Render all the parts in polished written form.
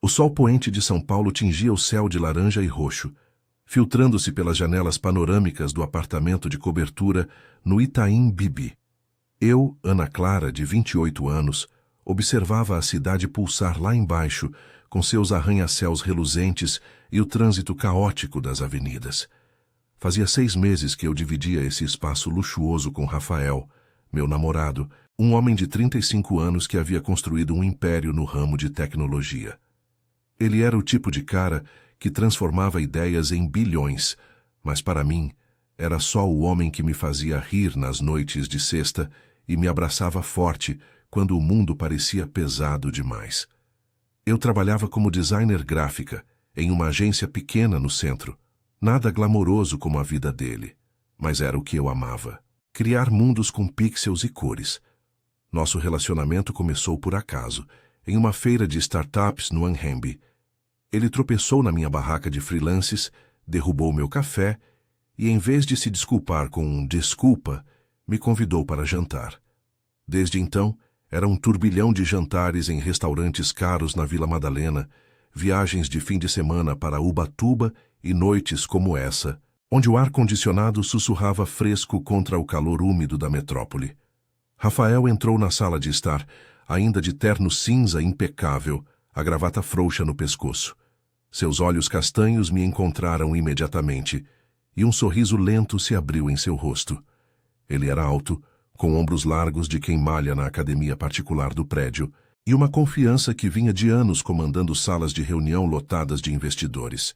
O sol poente de São Paulo tingia o céu de laranja e roxo, filtrando-se pelas janelas panorâmicas do apartamento de cobertura no Itaim Bibi. Eu, Ana Clara, de 28 anos, observava a cidade pulsar lá embaixo, com seus arranha-céus reluzentes e o trânsito caótico das avenidas. Fazia 6 meses que eu dividia esse espaço luxuoso com Rafael, meu namorado, um homem de 35 anos que havia construído um império no ramo de tecnologia. Ele era o tipo de cara que transformava ideias em bilhões, mas para mim era só o homem que me fazia rir nas noites de sexta e me abraçava forte quando o mundo parecia pesado demais. Eu trabalhava como designer gráfica em uma agência pequena no centro, nada glamouroso como a vida dele, mas era o que eu amava. Criar mundos com pixels e cores. Nosso relacionamento começou por acaso, em uma feira de startups no Anhembi. Ele tropeçou na minha barraca de freelances, derrubou meu café e, em vez de se desculpar com um desculpa, me convidou para jantar. Desde então, era um turbilhão de jantares em restaurantes caros na Vila Madalena, viagens de fim de semana para Ubatuba e noites como essa, onde o ar-condicionado sussurrava fresco contra o calor úmido da metrópole. Rafael entrou na sala de estar, ainda de terno cinza impecável, a gravata frouxa no pescoço. Seus olhos castanhos me encontraram imediatamente, e um sorriso lento se abriu em seu rosto. Ele era alto, com ombros largos de quem malha na academia particular do prédio, e uma confiança que vinha de anos comandando salas de reunião lotadas de investidores.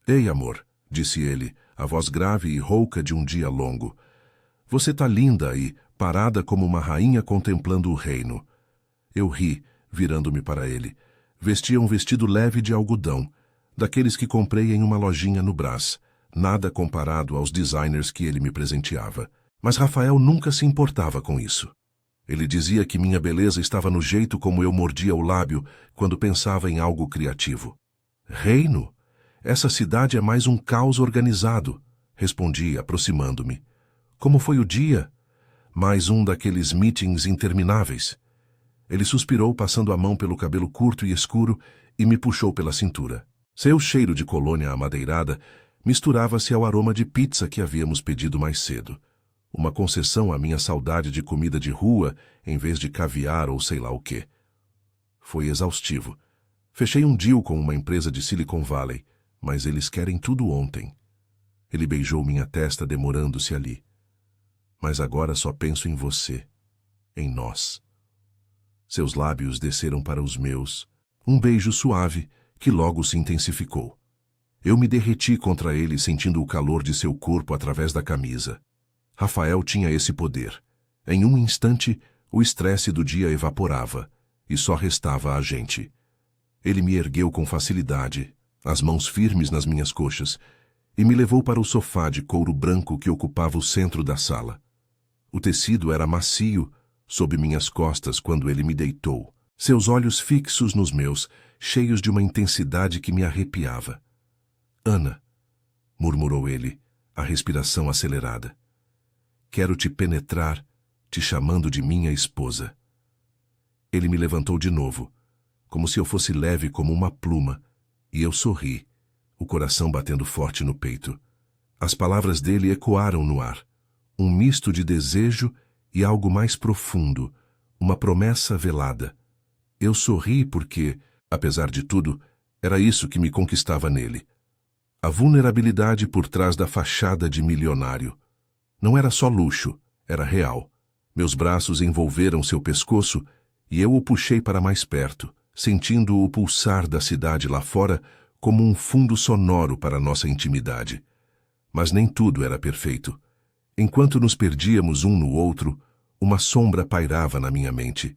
"Ei, amor", disse ele, a voz grave e rouca de um dia longo. "Você tá linda aí, parada como uma rainha contemplando o reino." Eu ri, virando-me para ele. Vestia um vestido leve de algodão, daqueles que comprei em uma lojinha no Brás, nada comparado aos designers que ele me presenteava. Mas Rafael nunca se importava com isso. Ele dizia que minha beleza estava no jeito como eu mordia o lábio quando pensava em algo criativo. "Reino? Essa cidade é mais um caos organizado", respondi, aproximando-me. "Como foi o dia?" "Mais um daqueles meetings intermináveis." Ele suspirou, passando a mão pelo cabelo curto e escuro, e me puxou pela cintura. Seu cheiro de colônia amadeirada misturava-se ao aroma de pizza que havíamos pedido mais cedo. Uma concessão à minha saudade de comida de rua, em vez de caviar ou sei lá o quê. Foi exaustivo. Fechei um deal com uma empresa de Silicon Valley, mas eles querem tudo ontem. Ele beijou minha testa, demorando-se ali. "Mas agora só penso em você, em nós." Seus lábios desceram para os meus, um beijo suave que logo se intensificou. Eu me derreti contra ele, sentindo o calor de seu corpo através da camisa. Rafael tinha esse poder. Em um instante, o estresse do dia evaporava, e só restava a gente. Ele me ergueu com facilidade, as mãos firmes nas minhas coxas, e me levou para o sofá de couro branco que ocupava o centro da sala. O tecido era macio sob minhas costas quando ele me deitou, seus olhos fixos nos meus, cheios de uma intensidade que me arrepiava. "Ana", murmurou ele, a respiração acelerada. "Quero te penetrar, te chamando de minha esposa." Ele me levantou de novo, como se eu fosse leve como uma pluma, e eu sorri, o coração batendo forte no peito. As palavras dele ecoaram no ar, um misto de desejo e algo mais profundo, uma promessa velada. Eu sorri porque, apesar de tudo, era isso que me conquistava nele. A vulnerabilidade por trás da fachada de milionário. Não era só luxo, era real. Meus braços envolveram seu pescoço e eu o puxei para mais perto, sentindo o pulsar da cidade lá fora como um fundo sonoro para nossa intimidade. Mas nem tudo era perfeito. Enquanto nos perdíamos um no outro, uma sombra pairava na minha mente.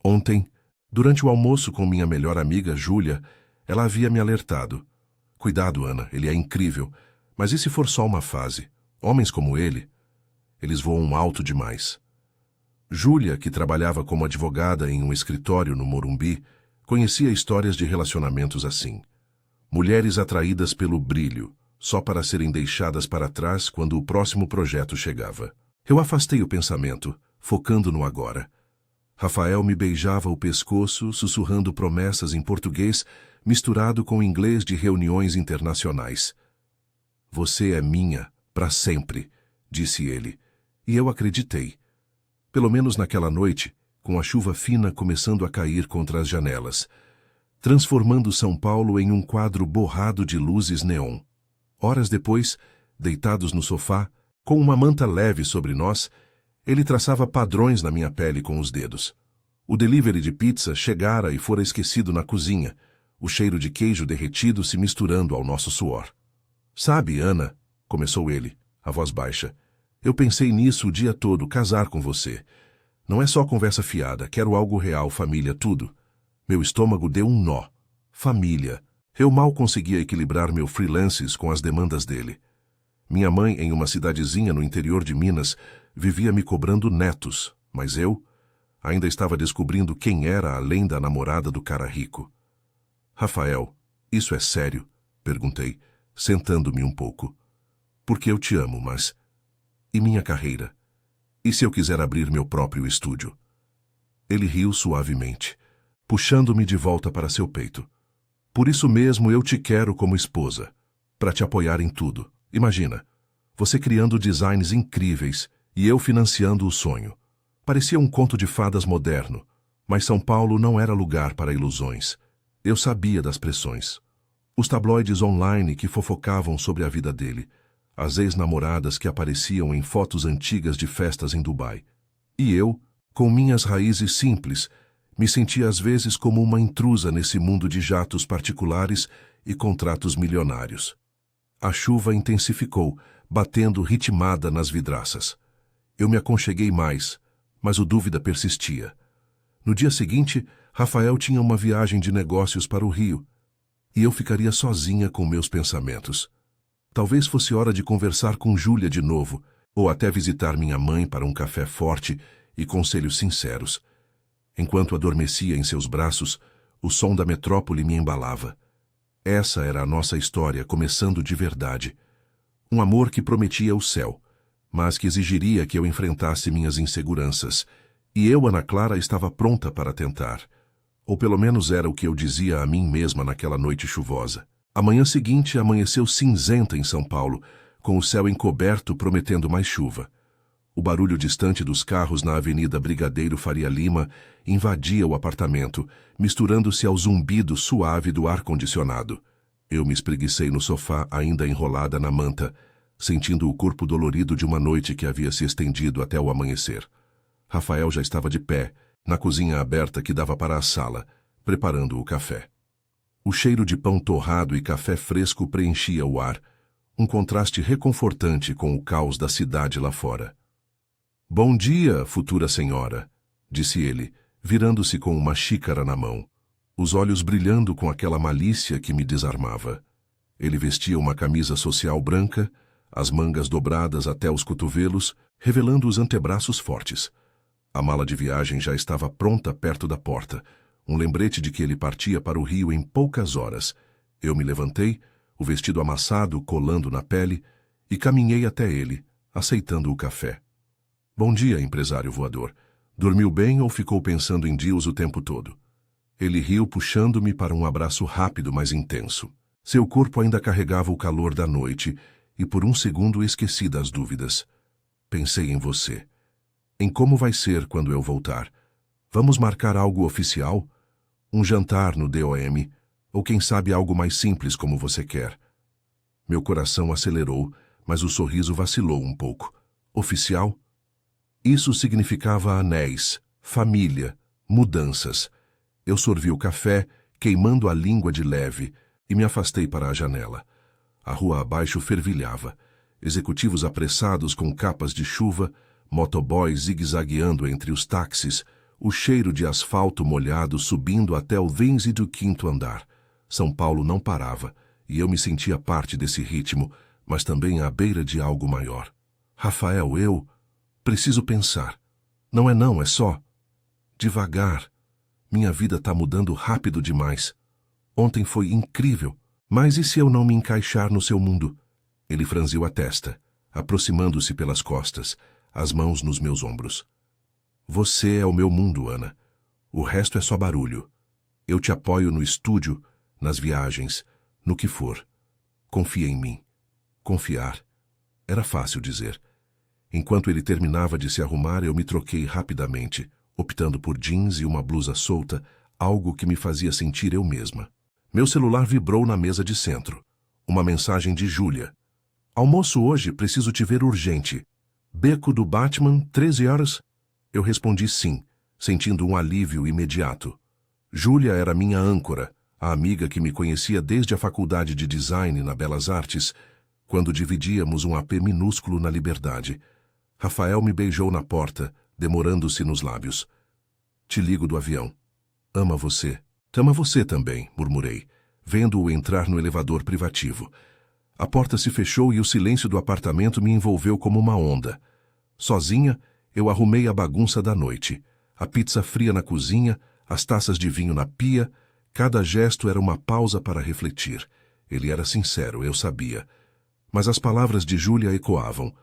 Ontem, durante o almoço com minha melhor amiga, Júlia, ela havia me alertado. "Cuidado, Ana, ele é incrível, mas e se for só uma fase? Homens como ele, eles voam alto demais." Júlia, que trabalhava como advogada em um escritório no Morumbi, conhecia histórias de relacionamentos assim. Mulheres atraídas pelo brilho, só para serem deixadas para trás quando o próximo projeto chegava. Eu afastei o pensamento, focando no agora. Rafael me beijava o pescoço, sussurrando promessas em português, misturado com inglês de reuniões internacionais. Você é minha, para sempre, disse ele, e eu acreditei. Pelo menos naquela noite, com a chuva fina começando a cair contra as janelas, transformando São Paulo em um quadro borrado de luzes neon. Horas depois, deitados no sofá, com uma manta leve sobre nós, ele traçava padrões na minha pele com os dedos. O delivery de pizza chegara e fora esquecido na cozinha, o cheiro de queijo derretido se misturando ao nosso suor. Sabe, Ana, começou ele, a voz baixa, eu pensei nisso o dia todo, casar com você. Não é só conversa fiada, quero algo real, família, tudo. Meu estômago deu um nó. Família. Eu mal conseguia equilibrar meu freelances com as demandas dele. Minha mãe, em uma cidadezinha no interior de Minas, vivia me cobrando netos, mas eu ainda estava descobrindo quem era além da namorada do cara rico. Rafael, isso é sério? Perguntei, sentando-me um pouco. Porque eu te amo, mas... E minha carreira? E se eu quiser abrir meu próprio estúdio? Ele riu suavemente, puxando-me de volta para seu peito. Por isso mesmo eu te quero como esposa, para te apoiar em tudo. Imagina, você criando designs incríveis e eu financiando o sonho. Parecia um conto de fadas moderno, mas São Paulo não era lugar para ilusões. Eu sabia das pressões. Os tabloides online que fofocavam sobre a vida dele, as ex-namoradas que apareciam em fotos antigas de festas em Dubai. E eu, com minhas raízes simples, me sentia às vezes como uma intrusa nesse mundo de jatos particulares e contratos milionários. A chuva intensificou, batendo ritmada nas vidraças. Eu me aconcheguei mais, mas o dúvida persistia. No dia seguinte, Rafael tinha uma viagem de negócios para o Rio, e eu ficaria sozinha com meus pensamentos. Talvez fosse hora de conversar com Júlia de novo, ou até visitar minha mãe para um café forte e conselhos sinceros. Enquanto adormecia em seus braços, o som da metrópole me embalava. Essa era a nossa história, começando de verdade. Um amor que prometia o céu, mas que exigiria que eu enfrentasse minhas inseguranças, e eu, Ana Clara, estava pronta para tentar. Ou pelo menos era o que eu dizia a mim mesma naquela noite chuvosa. A manhã seguinte amanheceu cinzenta em São Paulo, com o céu encoberto prometendo mais chuva. O barulho distante dos carros na Avenida Brigadeiro Faria Lima invadia o apartamento, misturando-se ao zumbido suave do ar-condicionado. Eu me espreguicei no sofá, ainda enrolada na manta, sentindo o corpo dolorido de uma noite que havia se estendido até o amanhecer. Rafael já estava de pé, na cozinha aberta que dava para a sala, preparando o café. O cheiro de pão torrado e café fresco preenchia o ar, um contraste reconfortante com o caos da cidade lá fora. Bom dia, futura senhora, disse ele, virando-se com uma xícara na mão, os olhos brilhando com aquela malícia que me desarmava. Ele vestia uma camisa social branca, as mangas dobradas até os cotovelos, revelando os antebraços fortes. A mala de viagem já estava pronta perto da porta, um lembrete de que ele partia para o Rio em poucas horas. Eu me levantei, o vestido amassado colando na pele, e caminhei até ele, aceitando o café. Bom dia, empresário voador. Dormiu bem ou ficou pensando em Deus o tempo todo? Ele riu, puxando-me para um abraço rápido, mas intenso. Seu corpo ainda carregava o calor da noite, e por um segundo esqueci das dúvidas. Pensei em você. Em como vai ser quando eu voltar. Vamos marcar algo oficial? Um jantar no DOM, ou quem sabe algo mais simples como você quer. Meu coração acelerou, mas o sorriso vacilou um pouco. Oficial? Isso significava anéis, família, mudanças. Eu sorvi o café, queimando a língua de leve, e me afastei para a janela. A rua abaixo fervilhava. Executivos apressados com capas de chuva, motoboys zigue-zagueando entre os táxis, o cheiro de asfalto molhado subindo até o 25º andar. São Paulo não parava, e eu me sentia parte desse ritmo, mas também à beira de algo maior. Rafael, eu preciso pensar. Não, é só. Devagar. Minha vida está mudando rápido demais. Ontem foi incrível, mas e se eu não me encaixar no seu mundo? Ele franziu a testa, aproximando-se pelas costas, as mãos nos meus ombros. Você é o meu mundo, Ana. O resto é só barulho. Eu te apoio no estúdio, nas viagens, no que for. Confia em mim. Confiar. Era fácil dizer. Enquanto ele terminava de se arrumar, eu me troquei rapidamente, optando por jeans e uma blusa solta, algo que me fazia sentir eu mesma. Meu celular vibrou na mesa de centro. Uma mensagem de Júlia. Almoço hoje, preciso te ver urgente. Beco do Batman, 13 horas? Eu respondi sim, sentindo um alívio imediato. Júlia era minha âncora, a amiga que me conhecia desde a faculdade de design na Belas Artes, quando dividíamos um AP minúsculo na Liberdade. Rafael me beijou na porta, demorando-se nos lábios. Te ligo do avião. Ama você. Ama você também, murmurei, vendo-o entrar no elevador privativo. A porta se fechou e o silêncio do apartamento me envolveu como uma onda. Sozinha, eu arrumei a bagunça da noite. A pizza fria na cozinha, as taças de vinho na pia. Cada gesto era uma pausa para refletir. Ele era sincero, eu sabia. Mas as palavras de Júlia ecoavam.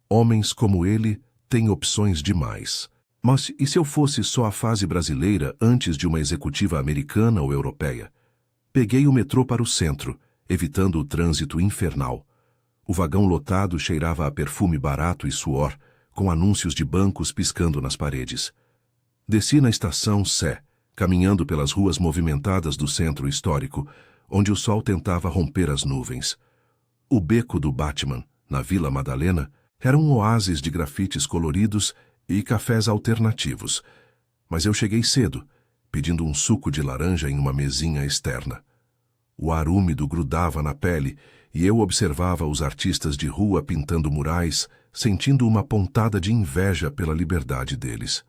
Homens como ele têm opções demais. Mas e se eu fosse só a fase brasileira antes de uma executiva americana ou europeia? Peguei o metrô para o centro, evitando o trânsito infernal. O vagão lotado cheirava a perfume barato e suor, com anúncios de bancos piscando nas paredes. Desci na estação Sé, caminhando pelas ruas movimentadas do centro histórico, onde o sol tentava romper as nuvens. O beco do Batman, na Vila Madalena, era um oásis de grafites coloridos e cafés alternativos. Mas eu cheguei cedo, pedindo um suco de laranja em uma mesinha externa. O ar úmido grudava na pele e eu observava os artistas de rua pintando murais, sentindo uma pontada de inveja pela liberdade deles.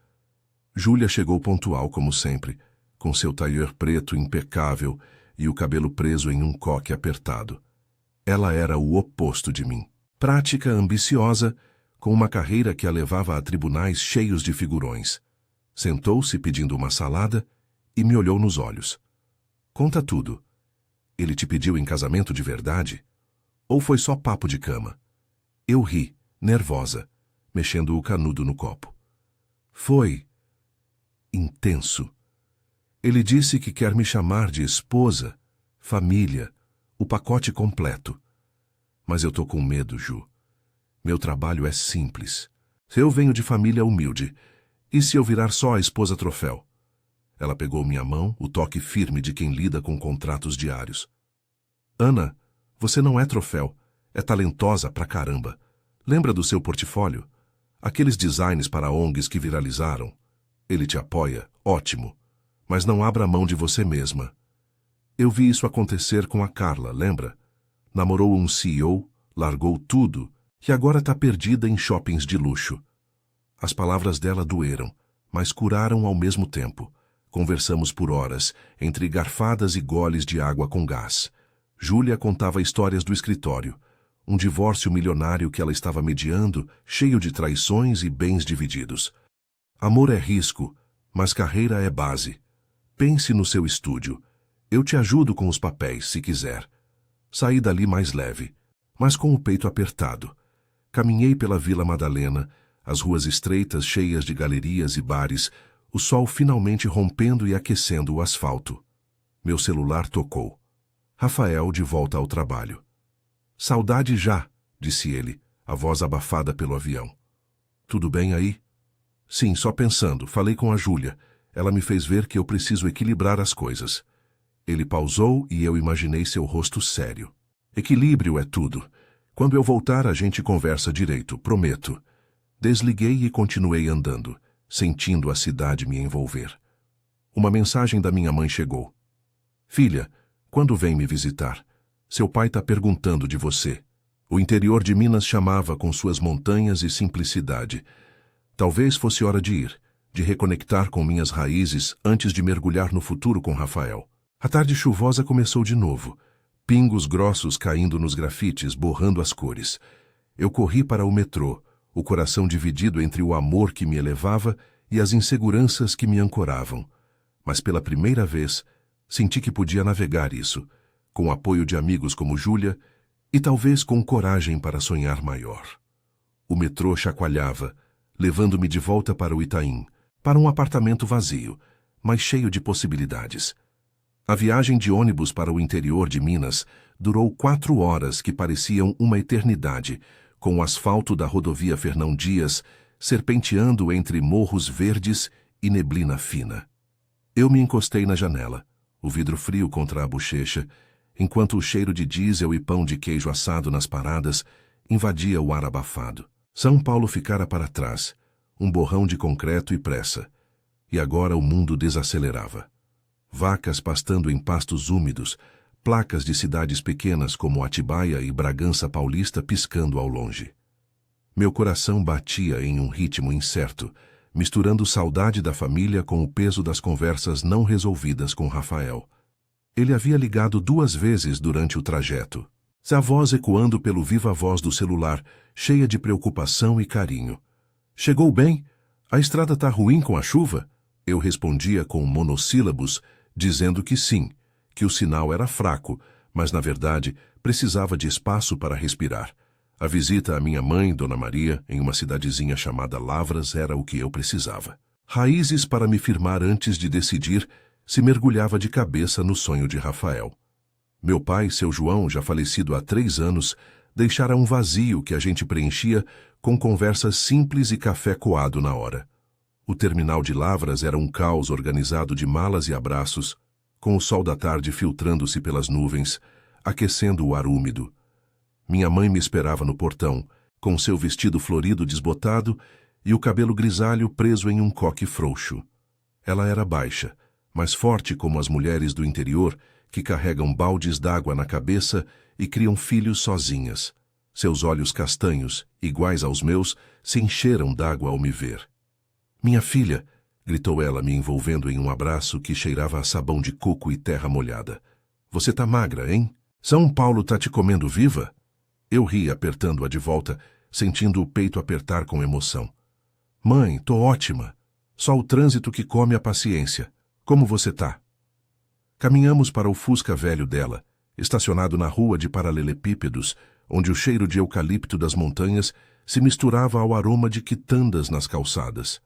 Júlia chegou pontual como sempre, com seu tailleur preto impecável e o cabelo preso em um coque apertado. Ela era o oposto de mim. Prática, ambiciosa, com uma carreira que a levava a tribunais cheios de figurões. Sentou-se pedindo uma salada e me olhou nos olhos. Conta tudo. Ele te pediu em casamento de verdade? Ou foi só papo de cama? Eu ri, nervosa, mexendo o canudo no copo. Foi intenso. Ele disse que quer me chamar de esposa, família, o pacote completo. Mas eu tô com medo, Ju. Meu trabalho é simples. Eu venho de família humilde. E se eu virar só a esposa troféu? Ela pegou minha mão, o toque firme de quem lida com contratos diários. Ana, você não é troféu. É talentosa pra caramba. Lembra do seu portfólio? Aqueles designs para ONGs que viralizaram. Ele te apoia, ótimo. Mas não abra mão de você mesma. Eu vi isso acontecer com a Carla, lembra? Namorou um CEO, largou tudo e agora está perdida em shoppings de luxo. As palavras dela doeram, mas curaram ao mesmo tempo. Conversamos por horas, entre garfadas e goles de água com gás. Júlia contava histórias do escritório. Um divórcio milionário que ela estava mediando, cheio de traições e bens divididos. Amor é risco, mas carreira é base. Pense no seu estúdio. Eu te ajudo com os papéis, se quiser. Saí dali mais leve, mas com o peito apertado. Caminhei pela Vila Madalena, as ruas estreitas cheias de galerias e bares, o sol finalmente rompendo e aquecendo o asfalto. Meu celular tocou. Rafael de volta ao trabalho. Saudade já, disse ele, a voz abafada pelo avião. Tudo bem aí? Sim, só pensando, falei com a Júlia. Ela me fez ver que eu preciso equilibrar as coisas. Ele pausou e eu imaginei seu rosto sério. Equilíbrio é tudo. Quando eu voltar, a gente conversa direito, prometo. Desliguei e continuei andando, sentindo a cidade me envolver. Uma mensagem da minha mãe chegou. Filha, quando vem me visitar? Seu pai está perguntando de você. O interior de Minas chamava com suas montanhas e simplicidade. Talvez fosse hora de ir, de reconectar com minhas raízes antes de mergulhar no futuro com Rafael. A tarde chuvosa começou de novo. Pingos grossos caindo nos grafites, borrando as cores. Eu corri para o metrô, o coração dividido entre o amor que me elevava e as inseguranças que me ancoravam. Mas pela primeira vez, senti que podia navegar isso, com o apoio de amigos como Júlia e talvez com coragem para sonhar maior. O metrô chacoalhava, levando-me de volta para o Itaim, para um apartamento vazio, mas cheio de possibilidades. A viagem de ônibus para o interior de Minas durou 4 horas que pareciam uma eternidade, com o asfalto da rodovia Fernão Dias serpenteando entre morros verdes e neblina fina. Eu me encostei na janela, o vidro frio contra a bochecha, enquanto o cheiro de diesel e pão de queijo assado nas paradas invadia o ar abafado. São Paulo ficara para trás, um borrão de concreto e pressa, e agora o mundo desacelerava. Vacas pastando em pastos úmidos, placas de cidades pequenas como Atibaia e Bragança Paulista piscando ao longe. Meu coração batia em um ritmo incerto, misturando saudade da família com o peso das conversas não resolvidas com Rafael. Ele havia ligado 2 vezes durante o trajeto, a voz ecoando pelo viva voz do celular, cheia de preocupação e carinho. Chegou bem? A estrada tá ruim com a chuva? Eu respondia com monossílabos, dizendo que sim, que o sinal era fraco, mas na verdade precisava de espaço para respirar. A visita à minha mãe, Dona Maria, em uma cidadezinha chamada Lavras, era o que eu precisava. Raízes para me firmar antes de decidir se mergulhava de cabeça no sonho de Rafael. Meu pai, seu João, já falecido há 3 anos, deixara um vazio que a gente preenchia com conversas simples e café coado na hora. O terminal de Lavras era um caos organizado de malas e abraços, com o sol da tarde filtrando-se pelas nuvens, aquecendo o ar úmido. Minha mãe me esperava no portão, com seu vestido florido desbotado e o cabelo grisalho preso em um coque frouxo. Ela era baixa, mas forte como as mulheres do interior que carregam baldes d'água na cabeça e criam filhos sozinhas. Seus olhos castanhos, iguais aos meus, se encheram d'água ao me ver. "Minha filha", gritou ela, me envolvendo em um abraço que cheirava a sabão de coco e terra molhada. "Você tá magra, hein? São Paulo tá te comendo viva?" Eu ri, apertando-a de volta, sentindo o peito apertar com emoção. "Mãe, tô ótima. Só o trânsito que come a paciência. Como você tá?" Caminhamos para o Fusca velho dela, estacionado na rua de paralelepípedos, onde o cheiro de eucalipto das montanhas se misturava ao aroma de quitandas nas calçadas.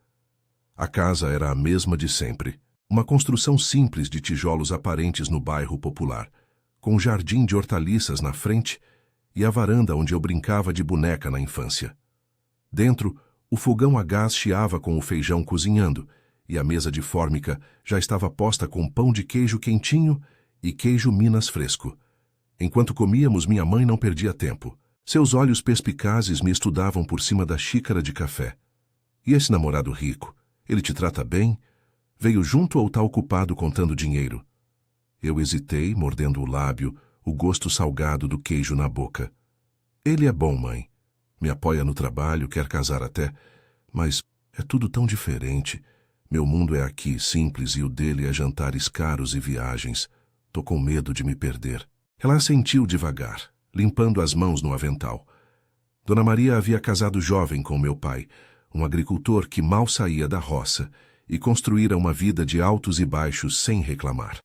A casa era a mesma de sempre, uma construção simples de tijolos aparentes no bairro popular, com um jardim de hortaliças na frente e a varanda onde eu brincava de boneca na infância. Dentro, o fogão a gás chiava com o feijão cozinhando, e a mesa de fórmica já estava posta com pão de queijo quentinho e queijo Minas fresco. Enquanto comíamos, minha mãe não perdia tempo. Seus olhos perspicazes me estudavam por cima da xícara de café. "E esse namorado rico? Ele te trata bem? Veio junto ou tá ocupado contando dinheiro?" Eu hesitei, mordendo o lábio, o gosto salgado do queijo na boca. "Ele é bom, mãe. Me apoia no trabalho, quer casar até, mas é tudo tão diferente. Meu mundo é aqui, simples, e o dele é jantares caros e viagens. Tô com medo de me perder." Ela assentiu devagar, limpando as mãos no avental. Dona Maria havia casado jovem com meu pai, um agricultor que mal saía da roça, e construíra uma vida de altos e baixos sem reclamar.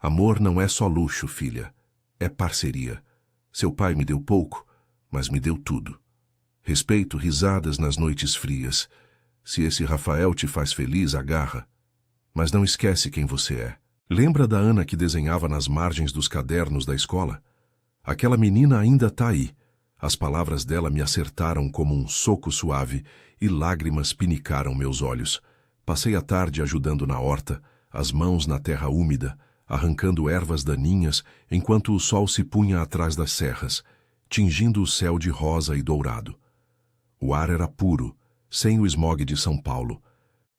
Amor não é só luxo, filha. É parceria. Seu pai me deu pouco, mas me deu tudo. Respeito, risadas nas noites frias. Se esse Rafael te faz feliz, agarra. Mas não esquece quem você é. Lembra da Ana que desenhava nas margens dos cadernos da escola? Aquela menina ainda tá aí. As palavras dela me acertaram como um soco suave e lágrimas pinicaram meus olhos. Passei a tarde ajudando na horta, as mãos na terra úmida, arrancando ervas daninhas enquanto o sol se punha atrás das serras, tingindo o céu de rosa e dourado. O ar era puro, sem o esmogue de São Paulo,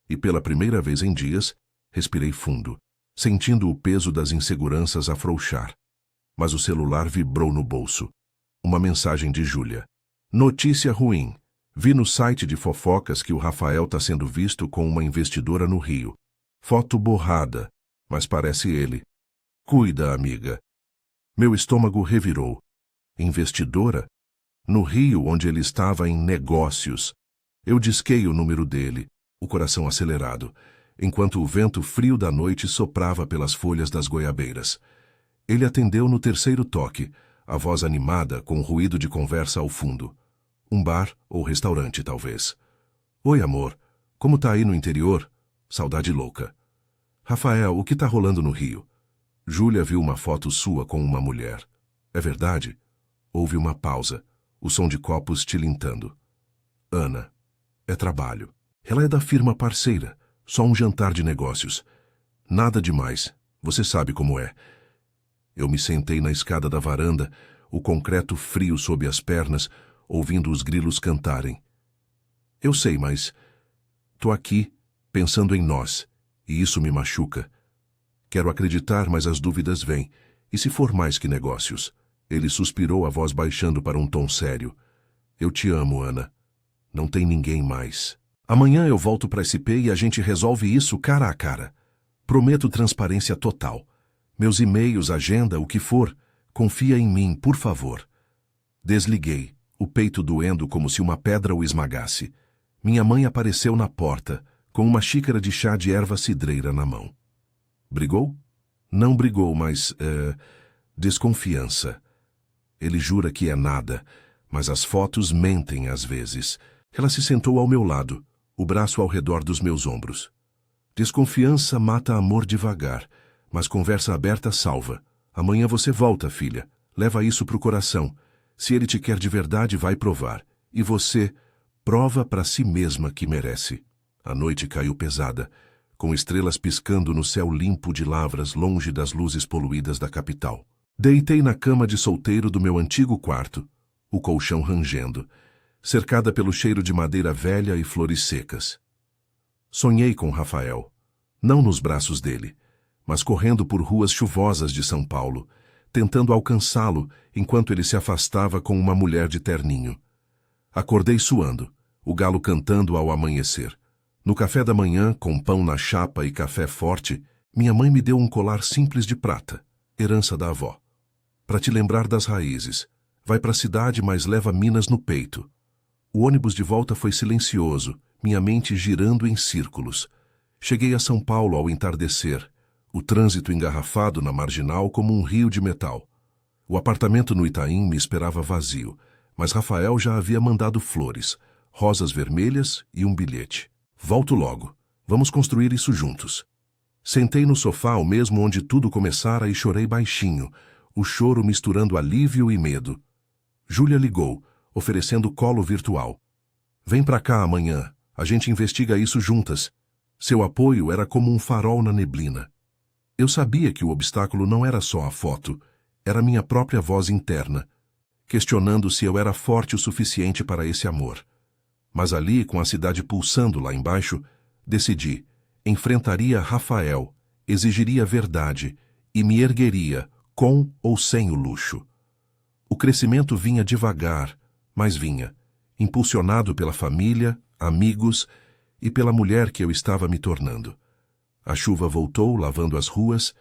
e pela primeira vez em dias, respirei fundo, sentindo o peso das inseguranças afrouxar. Mas o celular vibrou no bolso. Uma mensagem de Júlia. "Notícia ruim. Vi no site de fofocas que o Rafael está sendo visto com uma investidora no Rio. Foto borrada, mas parece ele. Cuida, amiga." Meu estômago revirou. Investidora? No Rio, onde ele estava em negócios. Eu disquei o número dele, o coração acelerado, enquanto o vento frio da noite soprava pelas folhas das goiabeiras. Ele atendeu no terceiro toque, a voz animada com ruído de conversa ao fundo. Um bar ou restaurante, talvez. "Oi, amor. Como tá aí no interior? Saudade louca. Rafael, o que tá rolando no Rio? Júlia viu uma foto sua com uma mulher. É verdade? Houve uma pausa, o som de copos tilintando. Ana. É trabalho. Ela é da firma parceira. Só um jantar de negócios. Nada demais. Você sabe como é. Eu me sentei na escada da varanda, o concreto frio sob as pernas, ouvindo os grilos cantarem. Eu sei, mas... tô aqui, pensando em nós, e isso me machuca. Quero acreditar, mas as dúvidas vêm. E se for mais que negócios? Ele suspirou, a voz baixando para um tom sério. Eu te amo, Ana. Não tem ninguém mais. Amanhã eu volto para SP e a gente resolve isso cara a cara. Prometo transparência total. Meus e-mails, agenda, o que for, confia em mim, por favor. Desliguei, o peito doendo como se uma pedra o esmagasse. Minha mãe apareceu na porta, com uma xícara de chá de erva cidreira na mão. Brigou? Não brigou, mas... desconfiança. Ele jura que é nada, mas as fotos mentem às vezes. Ela se sentou ao meu lado, o braço ao redor dos meus ombros. Desconfiança mata amor devagar, mas conversa aberta salva. Amanhã você volta, filha. Leva isso pro coração. Se ele te quer de verdade, vai provar. E você, prova para si mesma que merece. A noite caiu pesada, com estrelas piscando no céu limpo de lavras longe das luzes poluídas da capital. Deitei na cama de solteiro do meu antigo quarto, o colchão rangendo, cercada pelo cheiro de madeira velha e flores secas. Sonhei com Rafael, não nos braços dele, mas correndo por ruas chuvosas de São Paulo, tentando alcançá-lo enquanto ele se afastava com uma mulher de terninho. Acordei suando, o galo cantando ao amanhecer. No café da manhã, com pão na chapa e café forte, minha mãe me deu um colar simples de prata, herança da avó. Para te lembrar das raízes. Vai para a cidade, mas leva Minas no peito. O ônibus de volta foi silencioso, minha mente girando em círculos. Cheguei a São Paulo ao entardecer, o trânsito engarrafado na marginal como um rio de metal. O apartamento no Itaim me esperava vazio, mas Rafael já havia mandado flores, rosas vermelhas e um bilhete. Volto logo. Vamos construir isso juntos. Sentei no sofá, o mesmo onde tudo começara, e chorei baixinho, o choro misturando alívio e medo. Júlia ligou, oferecendo colo virtual. Vem pra cá amanhã, a gente investiga isso juntas. Seu apoio era como um farol na neblina. Eu sabia que o obstáculo não era só a foto, era minha própria voz interna, questionando se eu era forte o suficiente para esse amor. Mas ali, com a cidade pulsando lá embaixo, decidi, enfrentaria Rafael, exigiria verdade e me ergueria, com ou sem o luxo. O crescimento vinha devagar, mas vinha, impulsionado pela família, amigos e pela mulher que eu estava me tornando. A chuva voltou, lavando as ruas,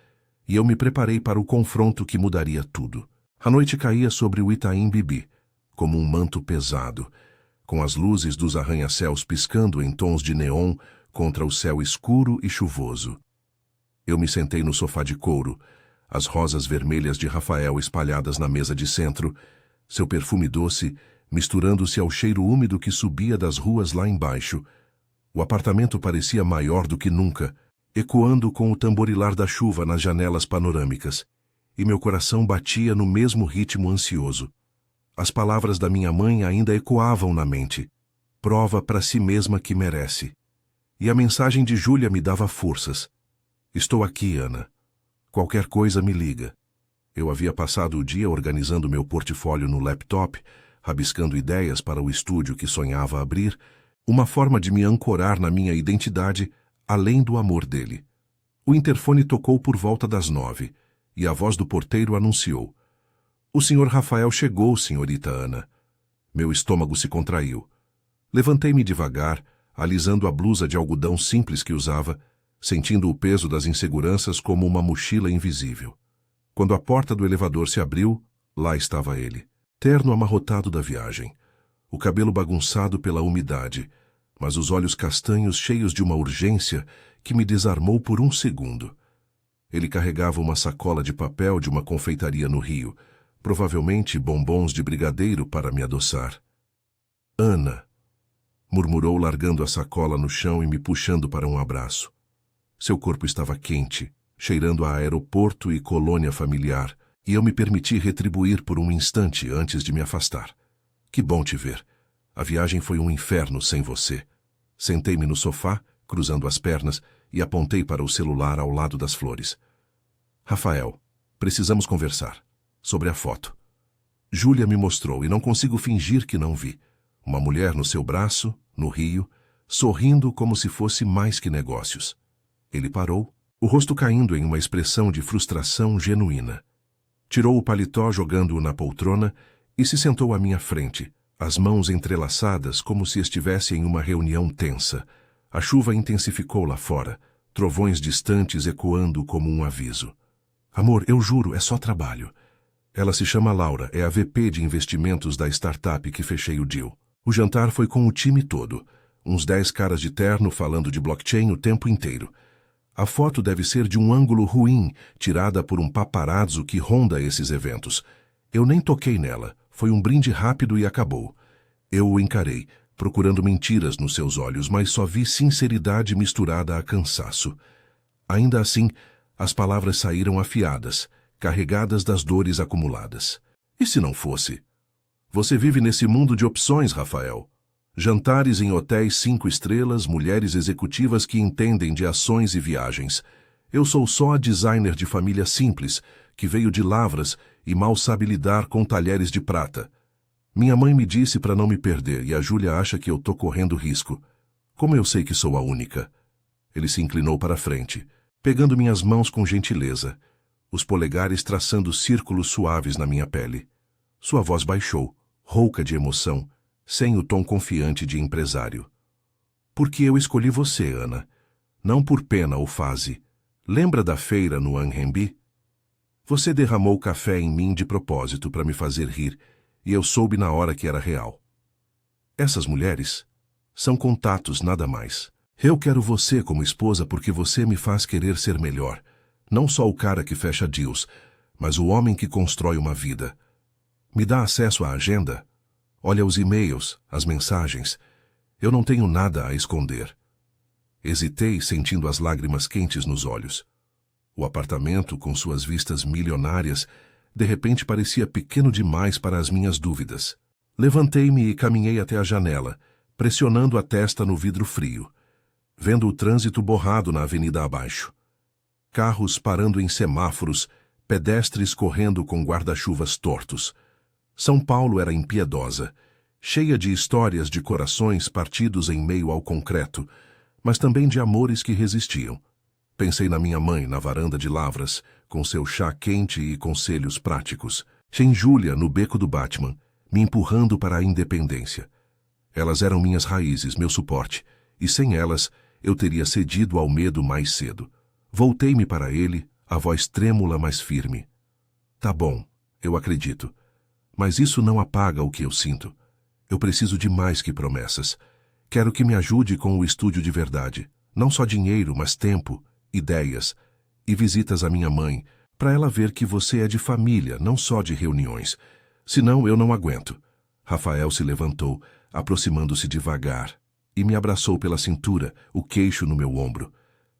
e eu me preparei para o confronto que mudaria tudo. A noite caía sobre o Itaim Bibi, como um manto pesado, com as luzes dos arranha-céus piscando em tons de neon contra o céu escuro e chuvoso. Eu me sentei no sofá de couro, as rosas vermelhas de Rafael espalhadas na mesa de centro, seu perfume doce misturando-se ao cheiro úmido que subia das ruas lá embaixo. O apartamento parecia maior do que nunca, ecoando com o tamborilar da chuva nas janelas panorâmicas, e meu coração batia no mesmo ritmo ansioso. As palavras da minha mãe ainda ecoavam na mente. Prova para si mesma que merece. E a mensagem de Júlia me dava forças. Estou aqui, Ana. Qualquer coisa me liga. Eu havia passado o dia organizando meu portfólio no laptop, rabiscando ideias para o estúdio que sonhava abrir, uma forma de me ancorar na minha identidade, além do amor dele. O interfone tocou por volta das 9, e a voz do porteiro anunciou. O senhor Rafael chegou, senhorita Ana. Meu estômago se contraiu. Levantei-me devagar, alisando a blusa de algodão simples que usava, sentindo o peso das inseguranças como uma mochila invisível. Quando a porta do elevador se abriu, lá estava ele, terno amarrotado da viagem, o cabelo bagunçado pela umidade, mas os olhos castanhos cheios de uma urgência que me desarmou por um segundo. Ele carregava uma sacola de papel de uma confeitaria no Rio, provavelmente bombons de brigadeiro para me adoçar. Ana, murmurou largando a sacola no chão e me puxando para um abraço. Seu corpo estava quente, cheirando a aeroporto e colônia familiar, e eu me permiti retribuir por um instante antes de me afastar. Que bom te ver. A viagem foi um inferno sem você. Sentei-me no sofá, cruzando as pernas, e apontei para o celular ao lado das flores. Rafael, precisamos conversar. Sobre a foto. Júlia me mostrou e não consigo fingir que não vi. Uma mulher no seu braço, no rio, sorrindo como se fosse mais que negócios. Ele parou, o rosto caindo em uma expressão de frustração genuína. Tirou o paletó jogando-o na poltrona e se sentou à minha frente, as mãos entrelaçadas como se estivesse em uma reunião tensa. A chuva intensificou lá fora, trovões distantes ecoando como um aviso. Amor, eu juro, é só trabalho. Ela se chama Laura, é a VP de investimentos da startup que fechei o deal. O jantar foi com o time todo, uns 10 caras de terno falando de blockchain o tempo inteiro. A foto deve ser de um ângulo ruim, tirada por um paparazzo que ronda esses eventos. Eu nem toquei nela, foi um brinde rápido e acabou. Eu o encarei, procurando mentiras nos seus olhos, mas só vi sinceridade misturada a cansaço. Ainda assim, as palavras saíram afiadas, carregadas das dores acumuladas. E se não fosse? Você vive nesse mundo de opções, Rafael. Jantares em hotéis 5 estrelas, mulheres executivas que entendem de ações e viagens. Eu sou só a designer de família simples, que veio de Lavras e mal sabe lidar com talheres de prata. Minha mãe me disse para não me perder e a Júlia acha que eu tô correndo risco. Como eu sei que sou a única? Ele se inclinou para a frente, pegando minhas mãos com gentileza, os polegares traçando círculos suaves na minha pele. Sua voz baixou, rouca de emoção, sem o tom confiante de empresário. Porque eu escolhi você, Ana. Não por pena ou fase. Lembra da feira no Anhembi? Você derramou café em mim de propósito para me fazer rir, e eu soube na hora que era real. Essas mulheres são contatos, nada mais. Eu quero você como esposa porque você me faz querer ser melhor. Não só o cara que fecha deals, mas o homem que constrói uma vida. Me dá acesso à agenda? Olha os e-mails, as mensagens. Eu não tenho nada a esconder. Hesitei, sentindo as lágrimas quentes nos olhos. O apartamento, com suas vistas milionárias, de repente parecia pequeno demais para as minhas dúvidas. Levantei-me e caminhei até a janela, pressionando a testa no vidro frio, vendo o trânsito borrado na avenida abaixo. Carros parando em semáforos, pedestres correndo com guarda-chuvas tortos. São Paulo era impiedosa, cheia de histórias de corações partidos em meio ao concreto, mas também de amores que resistiam. Pensei na minha mãe na varanda de Lavras, com seu chá quente e conselhos práticos. Em Júlia, no beco do Batman, me empurrando para a independência. Elas eram minhas raízes, meu suporte, e sem elas eu teria cedido ao medo mais cedo. Voltei-me para ele, a voz trêmula, mas firme. Tá bom, eu acredito. Mas isso não apaga o que eu sinto. Eu preciso de mais que promessas. Quero que me ajude com o estúdio de verdade. Não só dinheiro, mas tempo, ideias e visitas à minha mãe, para ela ver que você é de família, não só de reuniões. Senão eu não aguento. Rafael se levantou, aproximando-se devagar, e me abraçou pela cintura, o queixo no meu ombro.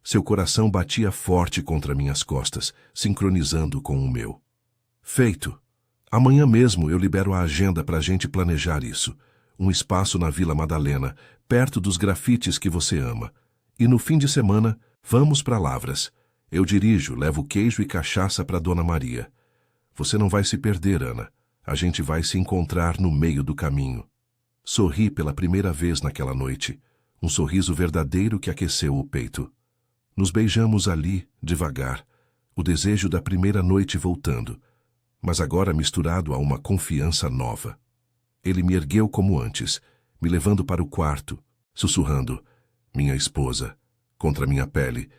Seu coração batia forte contra minhas costas, sincronizando com o meu. Feito. Amanhã mesmo eu libero a agenda para a gente planejar isso. Um espaço na Vila Madalena, perto dos grafites que você ama. E no fim de semana, vamos para Lavras. Eu dirijo, levo queijo e cachaça para Dona Maria. Você não vai se perder, Ana. A gente vai se encontrar no meio do caminho. Sorri pela primeira vez naquela noite. Um sorriso verdadeiro que aqueceu o peito. Nos beijamos ali, devagar. O desejo da primeira noite voltando. Mas agora misturado a uma confiança nova. Ele me ergueu como antes, me levando para o quarto, sussurrando, minha esposa, contra minha pele,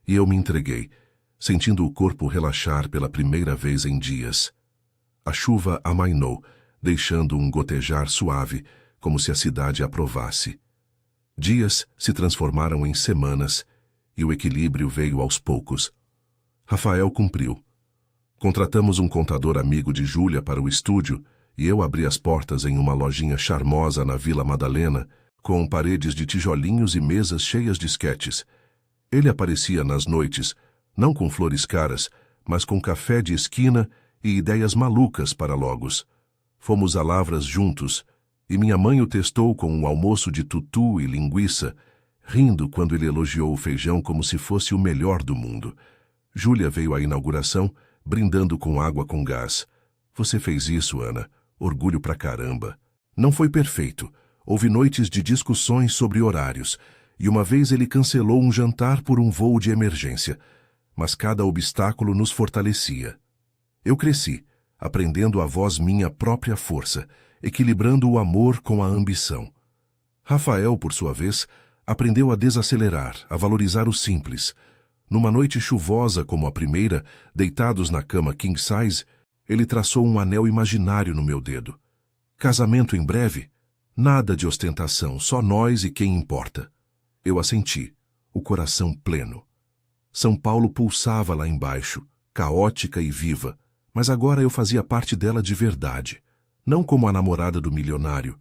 e eu me entreguei, sentindo o corpo relaxar pela primeira vez em dias. A chuva amainou, deixando um gotejar suave, como se a cidade aprovasse. Dias se transformaram em semanas, e o equilíbrio veio aos poucos. Rafael cumpriu. Contratamos um contador amigo de Júlia para o estúdio e eu abri as portas em uma lojinha charmosa na Vila Madalena, com paredes de tijolinhos e mesas cheias de esquetes. Ele aparecia nas noites, não com flores caras, mas com café de esquina e ideias malucas para logos. Fomos a Lavras juntos, e minha mãe o testou com um almoço de tutu e linguiça, rindo quando ele elogiou o feijão como se fosse o melhor do mundo. Júlia veio à inauguração, brindando com água com gás. Você fez isso, Ana. Orgulho pra caramba. Não foi perfeito. Houve noites de discussões sobre horários, e uma vez ele cancelou um jantar por um voo de emergência. Mas cada obstáculo nos fortalecia. Eu cresci, aprendendo a voz minha própria força, equilibrando o amor com a ambição. Rafael, por sua vez, aprendeu a desacelerar, a valorizar o simples. Numa noite chuvosa como a primeira, deitados na cama king size, ele traçou um anel imaginário no meu dedo. Casamento em breve? Nada de ostentação, só nós e quem importa. Eu assenti, o coração pleno. São Paulo pulsava lá embaixo, caótica e viva, mas agora eu fazia parte dela de verdade. Não como a namorada do milionário,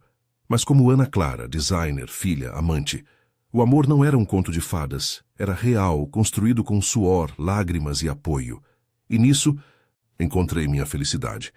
mas como Ana Clara, designer, filha, amante. O amor não era um conto de fadas, era real, construído com suor, lágrimas e apoio. E nisso, encontrei minha felicidade.